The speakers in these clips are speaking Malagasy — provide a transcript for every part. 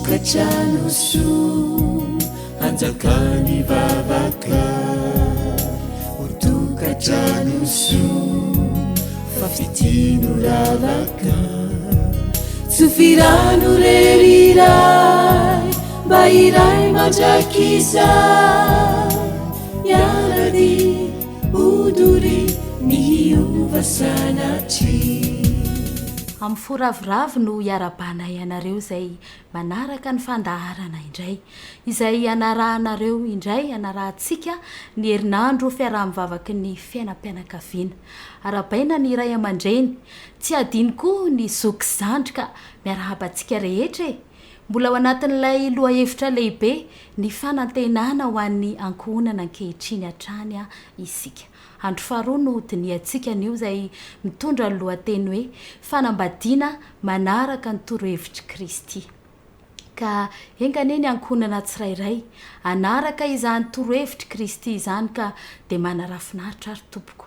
tokatranoso anjakany vavaka otokatranoso fafitino ravaka tsofirano reriray mba iray mandrakizay iarady odory mihiova sanatry amin'ny foravoravo no iarabana ianareo izay manaraka ny fandaharana indray izay ianarahanareo indray ianarahantsika ny herinandro fiaraha-mivavaky ny fiainam-pianakaviana arabaina ny iray aman-dreny tsy adiny koa ny zokizandrika miarahabantsika rehetra e mbola ao anatin'ilay loha hevitra lehibe ny fanantenana ho an'ny ankohonana ankehitriny hatrany isika andro faharoa no diniantsika an'io izay mitondra ny lohateny hoe fanambadiana manaraka ny torohevitry Kristy ka enganeny ankohonana tsirairay anaraka izany torohevitry Kristy izany ka dia manarafinaritra ary tompoko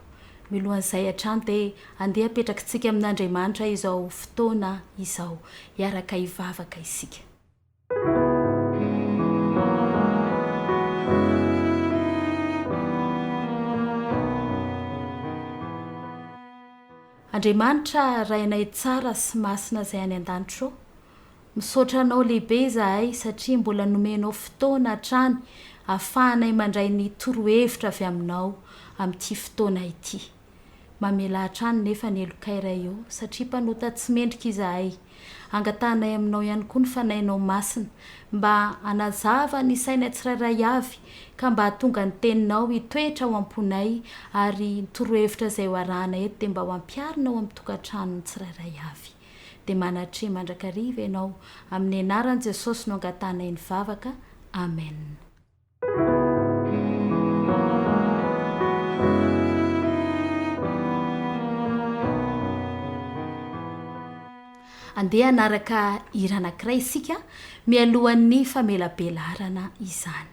milohan'izay hatrany dia andeha apetrakintsika amin'Andriamanitra izao fotoana izao iaraka hivavaka isika. Andriamanitra rainay tsara sy masina izay any an-danitro misaotra anao lehibe izahay satria mbola nomenao fotoana hatrany ahafahanay mandray ny torohevitra avy aminao amin'ity fotoana ity mamela hatrany nefa ny elokairay eo satria mpanota tsy mendrika izahay angatanay aminao ihany koa ny fanainao masina mba anazava ny saina tsirairay avy ka mba hatonga ny teninao hitoetra ho amponay ary ny torohevitra izay ho arahana eto dia mba ho ampiarina ao amin'ny tokantrano ny tsirairay avy dia manatre mandrakariva ianao amin'ny anaran'i Jesosy no angatanay ny vavaka amen. Andeha anaraka hira anankiray isika mialohan'ny famelabelarana izany.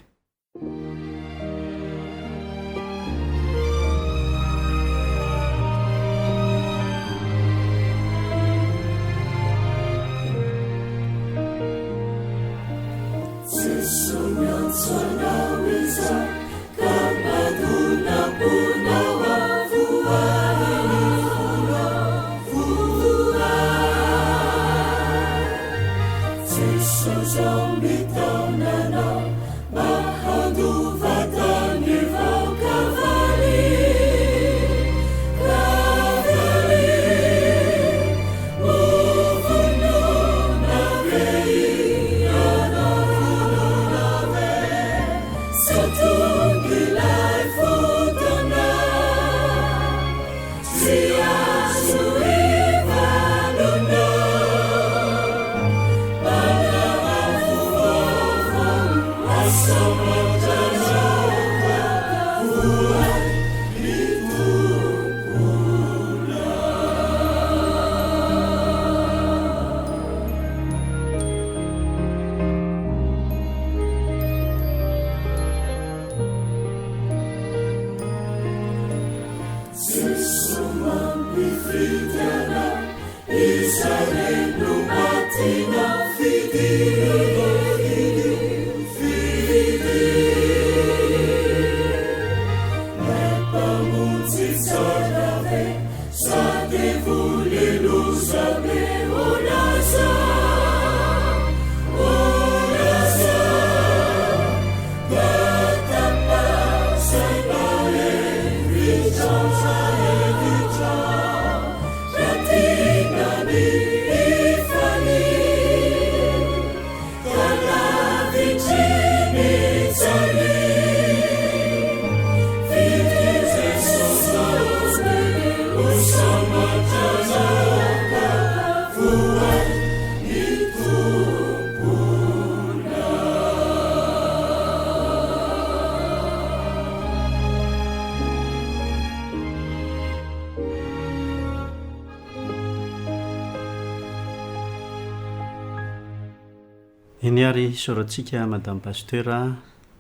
Eniary sorantsika madame pasteur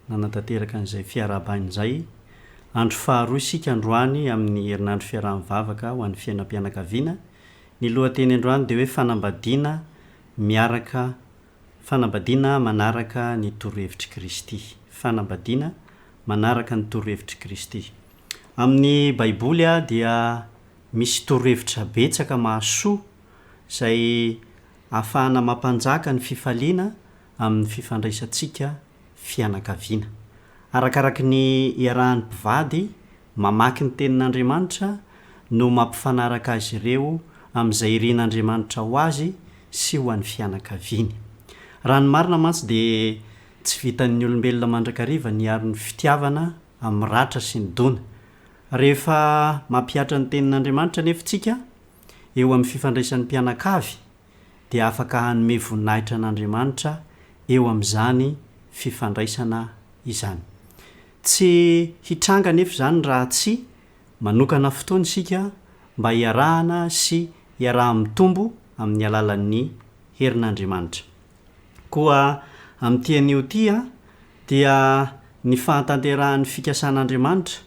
nanatanteraka an'izay fiarabany izay andro faharoa isika androany amin'ny herinandro fiaraha-mivavaka ho an'ny fiainam-pianakaviana ny lohateny androany dia hoe fanambadiana miaraka fanambadiana manaraka ny torohevitry Kristy. Fanambadiana manaraka ny torohevitry Kristy. Amin'ny baiboly dia misy torohevitra betsaka mahasoa izay ahafahana mampanjaka ny fifaliana amin'ny fifandraisantsika fianakaviana. Arakaraka ny iarahan'ny mpivady mamaky ny tenin'Andriamanitra no mampifanaraka azy ireo amin'izay irian'Andriamanitra ho azy sy ho an'ny fianakaviany. Raha ny marina mantsy dia tsy vitan'ny olombelona mandrakariva ny aro ny fitiavana amin'ny ratra sy ny dona. Rehefa mampiatra ny tenin'Andriamanitra nefitsika eo amin'ny fifandraisan'ny mpianakavy dia afaka hanome voninahitra an'Andriamanitra eo amin'izany fifandraisana izany. Tsy hitranga nefa izany raha tsy manokana fotoana isika mba hiarahana sy hiaraha-mitombo amin'ny alalan'ny herin'Andriamanitra. Koa amin'ity anio ity dia ny fahatanterahan'ny fikasan'Andriamanitra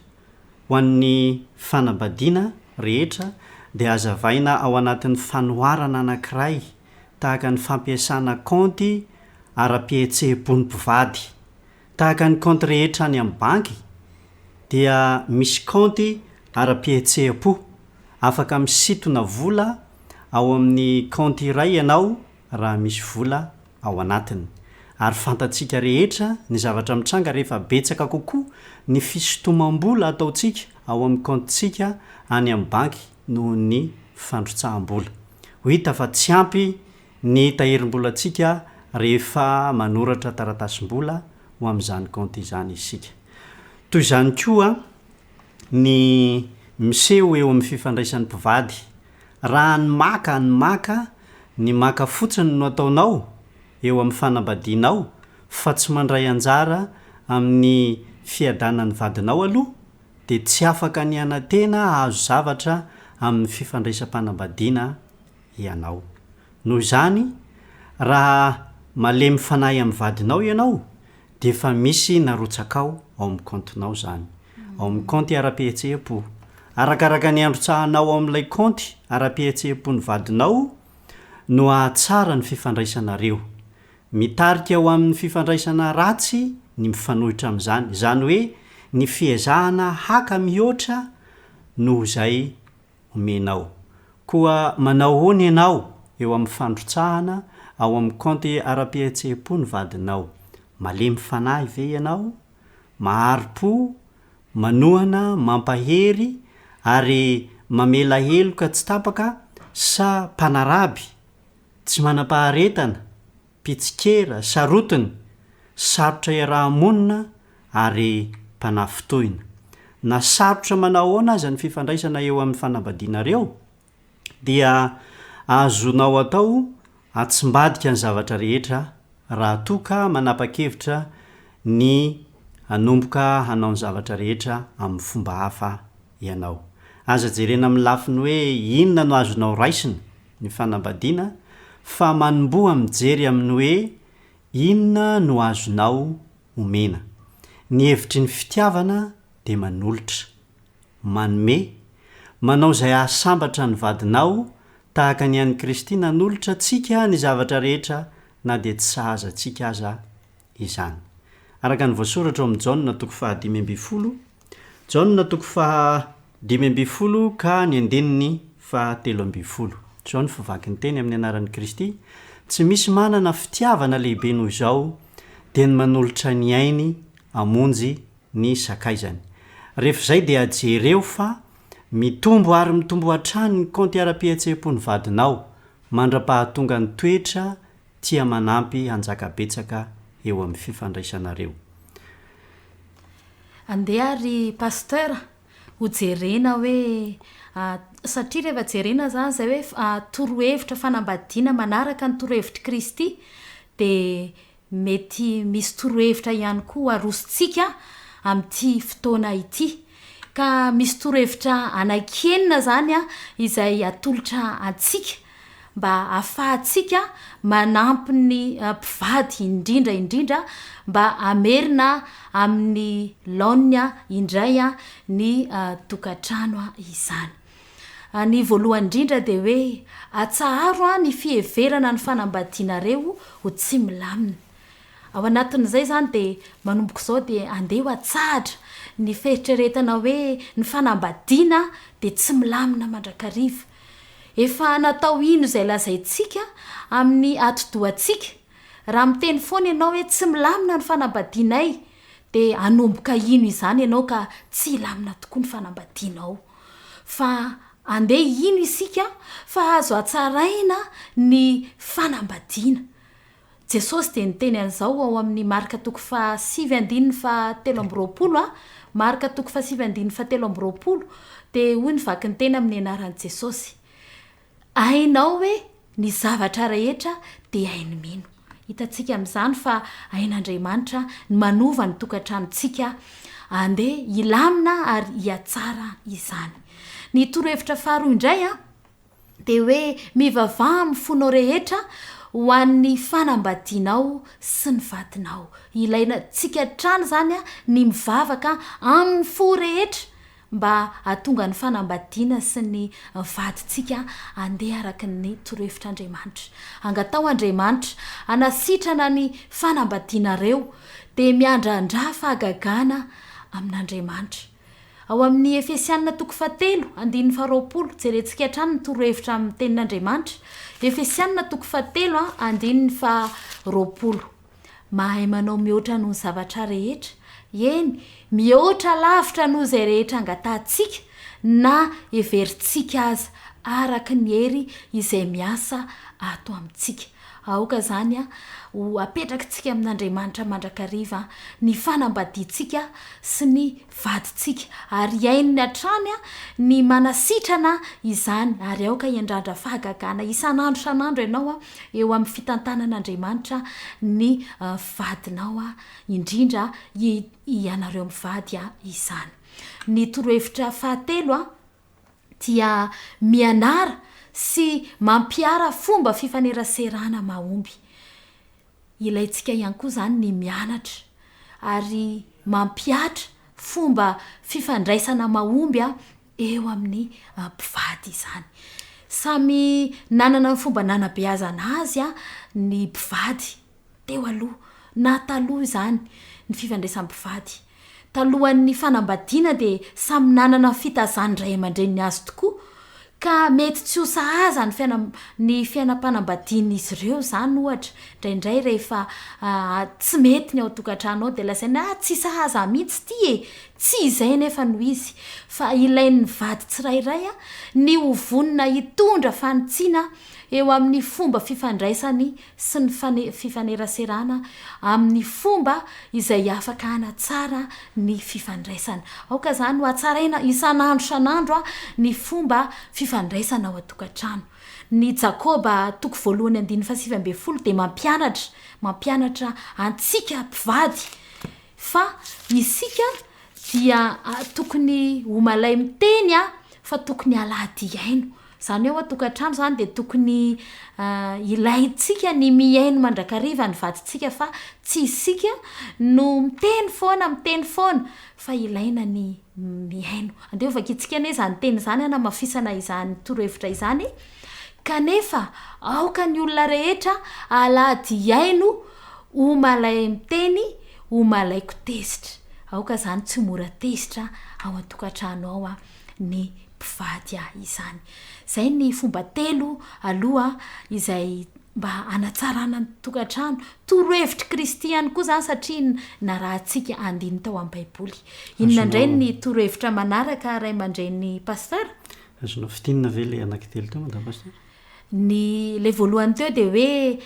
ho an'ny fanambadiana rehetra dia azavaina ao anatin'ny fanoharana anankiray tahaka ny fampiasana kaonty ara-pihetsehem-pony mpivady. Tahaka ny kaonty rehetra any amin'ny banky dia misy kaonty ara-pihetsehem-po. Afaka misintona vola ao amin'ny kaonty iray ianao raha misy vola ao anatiny. Ary fantatsika rehetra ny zavatra mitranga rehefa betsaka kokoa ny fisintomam-bola ataontsika ao amin'ny kaontintsika any amin'ny banky noho ny fandrotsaham-bola. Ho hita fa tsy ampy ny taherim-bolantsika rehefa manoratra taratasym-bola ho amin'izany kaonty izany isika. Toy izany koa ny miseho eo amin'ny fifandraisan'ny mpivady. Raha ny maka ny maka fotsiny no ataonao eo amin'ny fanambadianao fa tsy mandray anjara amin'ny fiadanan'ny vadinao aloha dia tsy afaka ny anantena hahazo zavatra amin'ny fifandraisam-panambadiana ianao. Noho izany raha malemy fanahy amin'ny vadinao ianao dia efa misy narotsakao ao amin'ny kaontinao izany. Ao amin'ny kaonty ara-pihetsehem-po. Arakaraka ny androtsahanao ao amin'ilay kaonty ara-pihetsehem-po ny vadinao no ahatsara ny fifandraisanareo. Mitarika ao amin'ny fifandraisana ratsy ny mifanohitra amin'izany. Izany hoe ny fiezahana haka mihoatra noho izay omenao. Koa manao hoany ianao eo amin'ny fandrotsahana ao amin'ny kaonty ara-pihetsehem-po ny vadinao. Malemy fanahy ve ianao? Mahari-po, manohana, mampahery ary mamela heloka tsy tapaka sa mpanaraby, tsy manam-paharetana, pitsikera, sarotiny, sarotra iaraha-monina ary mpanafitoina. Na sarotra manao ahoana aza ny fifandraisana eo amin'ny fanambadianareo dia azonao atao atsimbadika ny zavatra rehetra raha toka manapa-kevitra ny hanomboka hanao ny zavatra rehetra amin'ny fomba hafa ianao. Aza jerena amin'ny lafiny hoe inona no azonao raisina ny fanambadiana fa manomboa mijery amin'ny hoe inona no azonao omena. Ny hevitry ny fitiavana dia manolotra, manome, manao izay ahasambatra ny vadinao tahaka ny an'i Kristy nanolotra tsika ny zavatra rehetra na dia tsy sahazantsika aza izany. Araka ny voasoratra amin'ny Jaona toko 5:12, Jaona toko 5:12 ka ny andeniny 7:12. Jaona favaky ny teny amin'ny anaran'i Kristy. Tsy misy manana fitiavana lehibe noho izao dia ny manolotra ny ainy amonjy ny sakaizany. Rehefa izay dia ajereo fa mitombo ary mitombo hatrany ny kaonty ara-pihetsehem-po ny vadinao, mandra-pahatonga ny toetra tia manampy anjakabetsaka eo amin'ny fifandraisanareo. Andeha ary pasteur hojerena hoe satria rehefa jerena zany zay hoe torohevitra fanambadiana manaraka ny torohevitry Kristy dia mety misy torohevitra ihany koa arosontsika amin'ity fotoana ity. Ka misy torohevitra anankenina zany izay atolotra antsika mba ahafahantsika manampy ny mpivady indrindra mba amerina amin'ny laonina indray ny tokantrano izany. ny voalohany indrindra dia hoe atsaharo a ny fiheverana ny fanambadianareo ho tsy milamina. Ao anatin'izay zany dia manomboko izao dia andeha ho atsahatra ny feritreretana hoe ny fanambadiana dia tsy milamina mandrakariva. Efa natao ino izay lazaintsika amin'ny atodohantsika. Raha miteny foana ianao hoe tsy milamina ny fanambadianay dia anomboka ino izany ianao ka tsy lamina tokoa ny fanambadianao. Fa andeha ino isika fa azo atsaraina ny fanambadiana. Jesosy dia niteny an'izao ao amin'ny marika 7:7-20 marika 7:7-20 dia hoy ny vaky ny teny amin'ny anaran'i Jesosy. Ainao hoe ny zavatra rehetra dia hainy mino. Hitantsika amin'izany fa ain'Andriamanitra ny manova ny tokantranontsika andeha ilamina ary hiatsara izany. Ny torohevitra faharoa indray dia hoe mivavaha amin'ny fonao rehetra ho an'ny fanambadianao sy ny vadinao. Ilaina tsika trano zany ny mivavaka amin'ny fo rehetra mba hatonga ny fanambadiana sy ny vadintsika andeha araka ny torohevitr'Andriamanitra. Angatao Andriamanitra anasitrana ny fanambadianareo dia miandrandra fahagagana amin'Andriamanitra. Ao amin'ny Efesianina 4:20 jerentsika hatrany ny torohevitra amin'ny tenin'Andriamanitra. Efesianina 4:20 mahay manao mihoatra noho ny zavatra rehetra. Eny, mihoatra lavitra noho izay rehetra angatantsika na everintsika aza araka ny hery izay miasa ato amintsika. Aoka zany ho apetrakantsika amin'Andriamanitra mandrakariva ny fanambadiantsika sy ny vadintsika ary iain'ny hatrany ny manasitrana izany ary aoka hiandrandra fahagagana isan'andro ianao eo amin'ny fitantanan'Andriamanitra ny vadinao indrindra ianareo mivady izany. Ny torohevitra fahatelo dia mianara sy mampiara fomba fifaneraserana mahomby. Ilaintsika ihany koa zany ny mianatra ary mampiatra fomba fifandraisana mahomby eo amin'ny mpivady izany. Samy nanana ny fomba nanabeazana azy ny mpivady teo aloha na taloha izany ny fifandraisam-pivady. Talohan'ny fanambadiana dia samy nanana ny fitazany ray aman-dreniny azy tokoa ka mety tsy ho sahaza ny fiainam-panambadiana izy ireo zany ohatra. Indraindray rehefa tsy mety ny ao tokantrano ao dia lazaina tsy sahaza mihitsy ty tsy izay nefa no izy. Fa ilain'ny vady tsirairay ny hovonina hitondra fanitsiana eo amin'ny fomba fifandraisany sy ny fifaneraserana amin'ny fomba izay afaka hanatsara ny fifandraisana. Aoka zany ho atsaraina isan'andro ny fomba fifandraisana ao atokantrano. Ny Jakoba 1:7 dia mampianatra antsika mpivady fa isika dia tokony ho malay miteny fa tokony alady iaino. Zany eo tokantrano zany dia tokony ilaintsika ny miaino mandrakariva ny vadintsika fa tsy isika no miteny foana fa ilaina ny miaino. Andeha vakitsika ane izany teny izany mafisana izany torohevitra izany. Kanefa aoka ny olona rehetra alady iaino ho malay miteny ho malaiko tezitra. Aoka zany tsy mora tezitra ao an-tokantrano ao ny mpivady izany. Zay ny fomba telo aloha izay mba anatsarana ny tokantrano. Torohevitry kristiany koa zany satria narahantsika andiny tao amin'ny Baiboly. Inona indray ny torohevitra manaraka ray aman-dren'ny pasteur? Azonao fitinina ve le anankitelo teo madame pasteur? Ny le voalohany teo dia hoe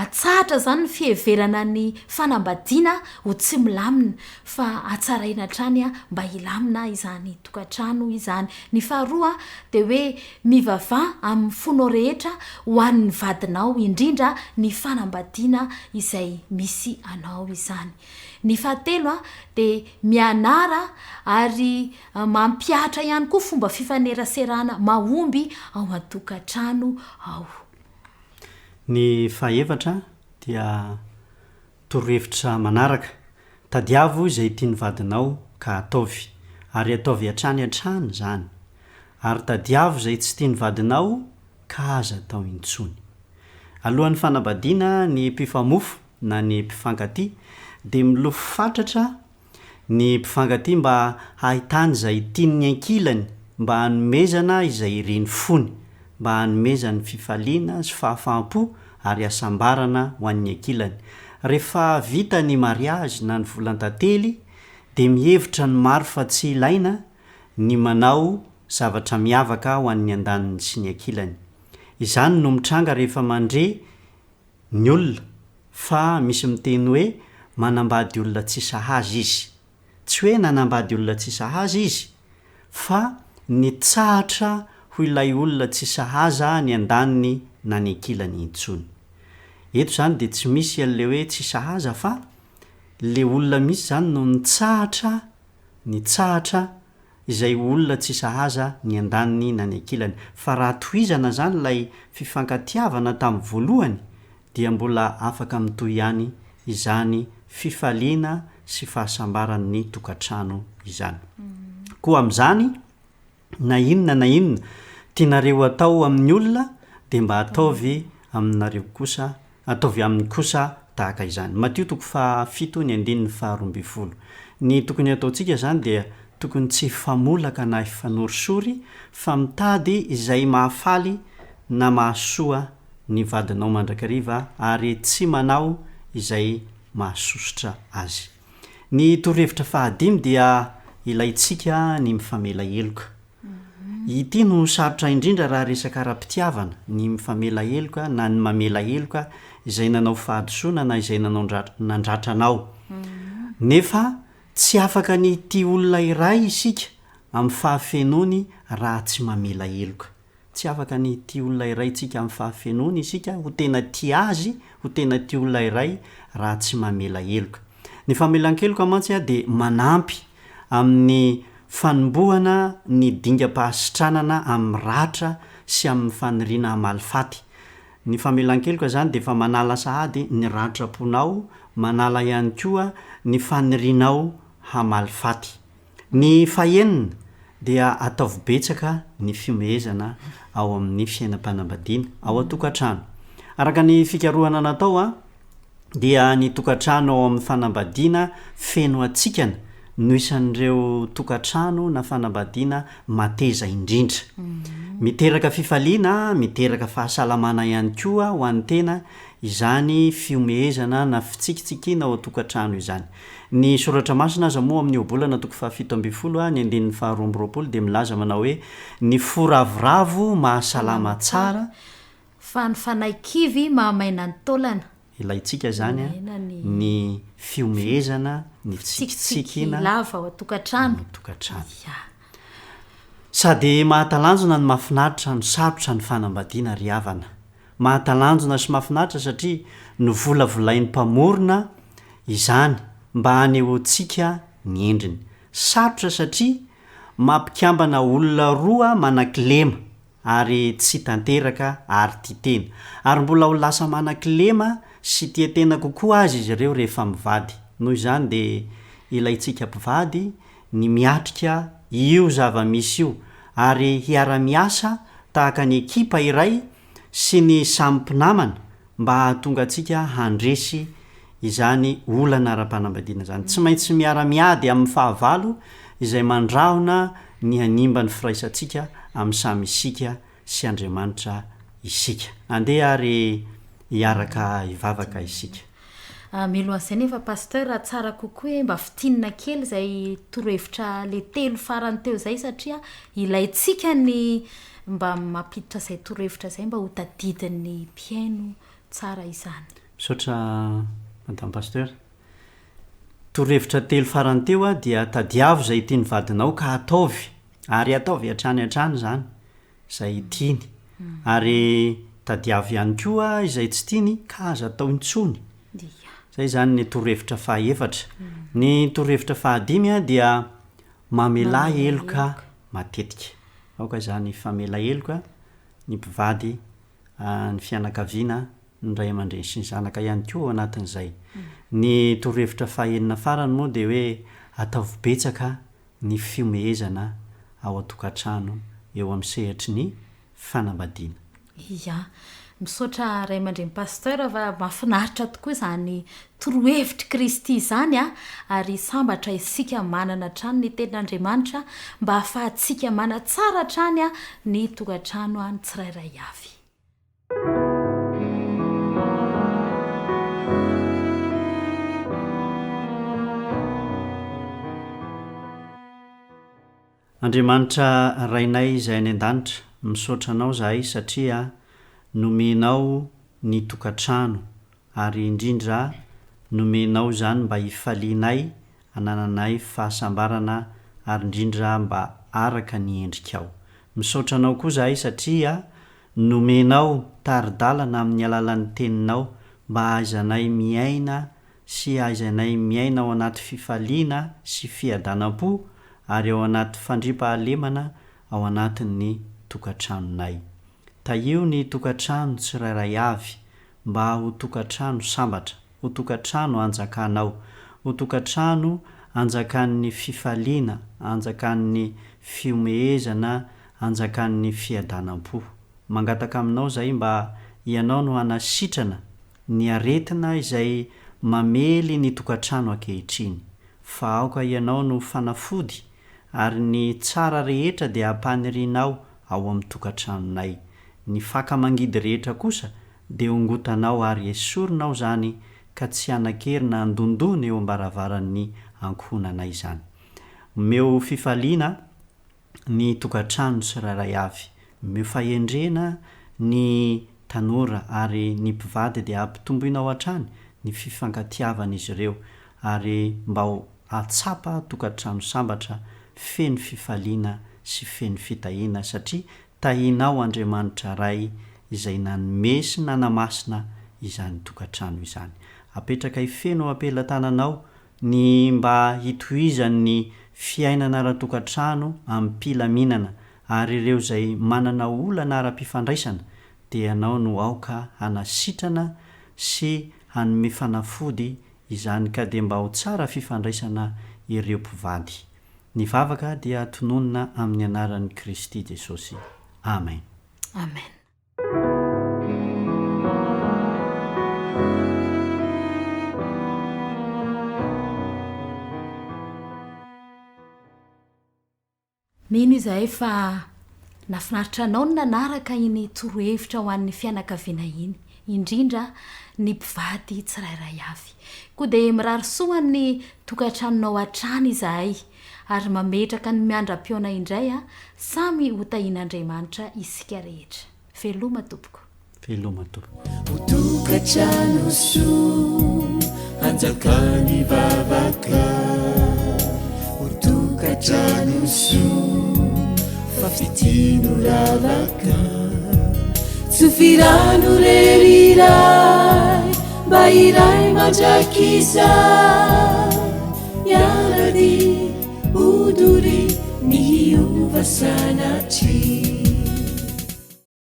atsahatra zany ny fiheverana ny fanambadiana ho tsy milamina fa atsaraina trany mba hilamina izany tokantrano izany. Ny faharoa dia hoe mivavaha amin'ny fonao rehetra ho an'ny vadinao indrindra ny fanambadiana izay misy anao izany. Ny fahatelo dia mianara ary mampiatra ihany koa fomba fifaneraserana mahomby ao an-tokantrano ao. Ny fahaefatra dia torohevitra manaraka. Tadiavo izay tiany vadinao ka ataovy ary ataovy hatrany zany. ary tadiavo zay tsy tia ny vadinao ka aza tao intsony. Alohan'ny fanambadiana ny mpifamofo na ny mpifankatia dia milofo fatratra ny mpifankatia mba hahitany izay tiany ankilany, mba hanomezana izay ireny fony, mba hanomezany fifaliana sy fahafaham-po ary asambarana ho an'ny ankilany. Rehefa vita ny mariazy na ny volantantely dia mihevitra ny maro fa tsy ilaina ny manao zavatra miavaka ho an'ny andaniny sy ny ankilany. Izany no mitranga rehefa mandre ny olona fa misy miteny hoe manambady olona tsy sahazy izy. Tsy hoe nanambady olona tsy sahazy izy, fa nitsahatra ho ilay olona tsy sahaza ny andaniny na ny ankilany intsony. Eto zany dia tsy misy an'le hoe tsy sahaza fa le olona misy zany no nitsahatra izay olona tsy sahaza ny andaniny na ny ankilany. Fa raha tohizana zany ilay fifankatiavana tamin'ny voalohany dia mbola afaka mitohy ihany izany fifaliana sy fahasambarany tokantrano izany. Koa amin'izany na inona tianareo atao amin'ny olona dia mba ataovy aminareo kosa, ataovy amin'ny kosa tahaka izany. Matio 7:12. Ny tokony ataontsika zany dia tokony tsy famolaka na hifanorisory fa mitady izay mahafaly na mahasoa ny vadinao mandrakariva ary tsy manao izay mahasosotra azy. Ny torohevitra fahadimy dia ilaitsika ny mifamela heloka. Ity no sarotra indrindra raha resaka ara-pitiavana, ny mifamela heloka na ny mamela heloka izay nanao fahadosoana na izay nandratra anao. Nefa tsy afaka ny tia olona iray isika amin'ny fahafenony raha tsy mamela heloka. Tsy afaka ny tia olona iray isika amin'ny fahafenony isika ho tena tia azy, ho tena tia olona iray raha tsy mamela heloka. Ny famelan-keloka mantsy dia manampy amin'ny fanombohana ny dingam-pahasitranana amin'ny ratra sy amin'ny faniriana malifaty. Ny famelan-keloka zany dia efa manala sahady ny ratraponao, manala ihany koa ny fanirianao hamalifaty. Ny fahenina dia ataovy betsaka ny fimehezana ao amin'ny fiainam-panambadiana ao an-tokantrano. Araka ny fikarohana natao dia ny tokantrano ao amin'ny fanambadiana feno atsikana no isan'ireo tokantrano na fanambadiana mateza indrindra. Miteraka fifaliana, miteraka fahasalamana ihany koa ho an'ny tena izany fiomehezana na fitsikitsikiana ao an-tokantrano izany. Ny soratra masina aza moa amin'ny obolana 7:12 ny 2:20 dia milaza manao hoe ny foravoravo mahasalama tsara fa ny fanaikivy mahamaina ny taolana. Ilaitsika zany ny fiomehezana, ny tsikitsikiana lava ao an-tokantrano. Sady mahatalanjona ny mahafinaritra ny sarotra ny fanambadiana ry havana. Mahatalanjona sy mahafinaritra satria no volavolain'ny mpamorona izany mba hanehoantsika ny endriny. Sarotra satria mampikambana olona roa manan-kilema ary tsy tanteraka ary titena, ary mbola ho lasa manan-kilema sy tiatena kokoa azy izy ireo rehefa mivady. Noho izany dia ilaitsika mpivady ny miatrika io zava-misy io ary hiara-miasa tahaka ny ekipa iray sy ny samy-mpinamana mba hahatonga antsika handresy izany olana ara-panambadiana zany. Tsy maintsy miara-miady amin'ny fahavalo izay mandrahona ny hanimba ny firaisantsika amin'ny samy isika sy Andriamanitra isika. Andeha ary hiaraka hivavaka isika. Milo an'izay nefa pasteur tsara kokoa hoe mba fitinina kely izay torohevitra le telo farany teo izay satria ilaitsika ny mba mampiditra izay torohevitra izay mba ho tadidin'ny mpiaino tsara izany. Misaotra madame pasteur. Torohevitra telo farany teo dia tadiavo izay tiany vadinao ka ataovy, ary ataovy hatrany zany izay tiany, ary tadiavo ihany koa izay tsy tiany ka aza atao intsony. Zay zany ny torohevitra fahaefatra. Ny torohevitra fahadimy dia mamela heloka matetika. Aoka zany famela heloka ny mpivady, ny fianakaviana, ny ray aman-dreny sy ny zanaka ihany koa ao anatin'izay. Ny torohevitra fahaenina farany moa dia hoe ataovy betsaka ny fiomehezana ao an-tokantrano eo amin'ny sehatry ny fanambadiana. ia misaotra ray aman-dreny pasteur fa mahafinaritra tokoa izany torohevitry Kristy izany a, ary sambatra isika manana trano ny tenin'Andriamanitra mba ahafahantsika manatsara trany a ny tokantrano a ny tsirairay avy. Andriamanitra rainay izay any an-danitra, misaotra anao zahay satria nomenao ny tokantrano ary indrindra nomenao zany mba hifalianay anananay fahasambarana ary indrindra mba araka ny endrikao. Misaotra anao koa zahay satria nomenao taridalana amin'ny alalan'ny teninao mba aizanay miaina sy aizanay miaina ao anaty fifaliana sy fiadanam-po ary ao anaty fandriampahalemana ao anatin'ny tokantranonay. Taio ny tokantrano tsirairay avy mba ho tokantrano sambatra, ho tokantrano anjakanao, ho tokantrano anjakan'ny fifaliana, anjakan'ny fiomehezana, anjakan'ny fiadanam-po. Mangataka aminao zay mba ianao no hanasitrana ny aretina izay mamely ny tokantrano ankehitriny, fa aoka ianao no fanafody ary ny tsara rehetra dia hampanirinao ao amin'ny tokantranonay. Ny fakamangidy rehetra kosa dia ongotanao ary esorinao zany ka tsy hanan-kerina andondona eo am-baravaran'ny ankohonanay zany. Meo fifaliana ny tokantrano tsirairay avy, meo fahendrena ny tanora ary ny mpivady dia hampitomboina ao hatrany ny fifankatiavana izy ireo ary mba atsapa tokantrano sambatra feno fifaliana sy feno fitahiana satria tahinao Andriamanitra ray izay nanome sy nanamasina izany tokantrano izany. Apetraka ifeno ampelantananao ny mba hitohizan'ny fiainana ara-tokantrano amin'ny mpilaminana ary ireo izay manana olana ara-pifandraisana dia ianao no aoka hanasitrana sy hanome fanafody izany ka dia mba ho tsara fifandraisana ireo mpivady. Ny vavaka dia tononina amin'ny anaran'i Kristy Jesosy. Amen. Amen. Mino izahay fa nafinaritra anao no nanaraka iny torohevitra ho an'ny fianakaviana iny, indrindra ny mpivady tsirairay avy. Koa dia mirary soa ny tokantranonao hatrany izahay ary mametraka ny miandram-piona indray a samy ho tahin'Andriamanitra isika rehetra. Veloma tompoko. Veloma tompoko. Ho tokantrano soa anjakany vavaka, ho tokantrano soa fafitino ravaka, tsofirano reriray mba iray mandrakiza yaradi uduri ni hiova sanatri.